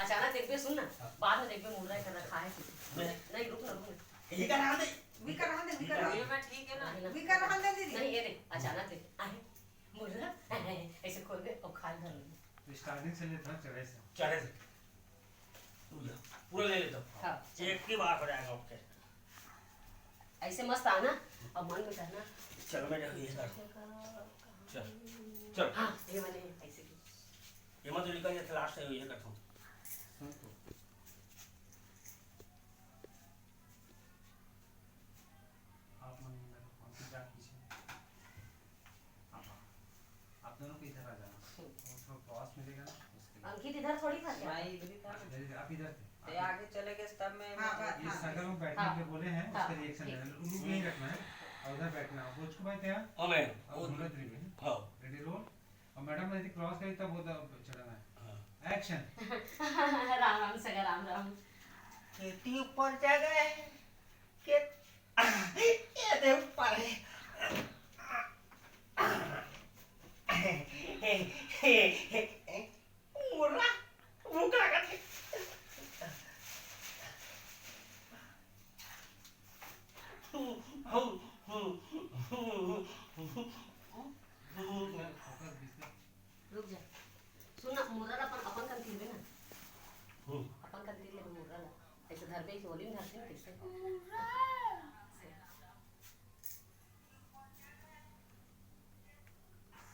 अचानक देख पे सुन ना, बाद में देख पे मुर्रा कर रखा है नहीं रुक ना ये का रहा दे ये मैं ठीक है ना दीदी नहीं ये देख अचानक देख आहे मुर्रा ऐसे खोल दे और खाल धर ले स्टार्टिंग से ले था चढ़े से तू जा पूरा ले लेता हां एक की बार हो जाएगा ओके ऐसे मस्त आना और मन में कहना चलो मैं ये कर चल हां ये वाले ऐसे ये मत लिखा ये लास्ट है ये करता हूं आप मन में जात पीछे आप दोनों को इधर आ जाना उसको क्रॉस मिलेगा ना उसके लिए अंकित इधर थोड़ी था क्या मैं इधर ही था आप इधर थे ते आगे चले गए तब मैं ये सर्कल में बैठने के बोले हैं उसका रिएक्शन लेना उल्लू नहीं रखना है और उधर बैठना है वो उसको भाई तैयार हां मैं और दूसरा तरीके हां रेडी रोल और मैडम ने क्रॉस करी तब वो चढ़ना है एक्शन राम राम सगा राम राम खेती ऊपर जा गए के ये दे ऊपर मुर्रा मुका का रुक जा सुन ना मुर्रा अपन कर तीर ना अपन कर तीर ले मुर्रा ऐसे धर पे वॉल्यूम धरते हैं कैसे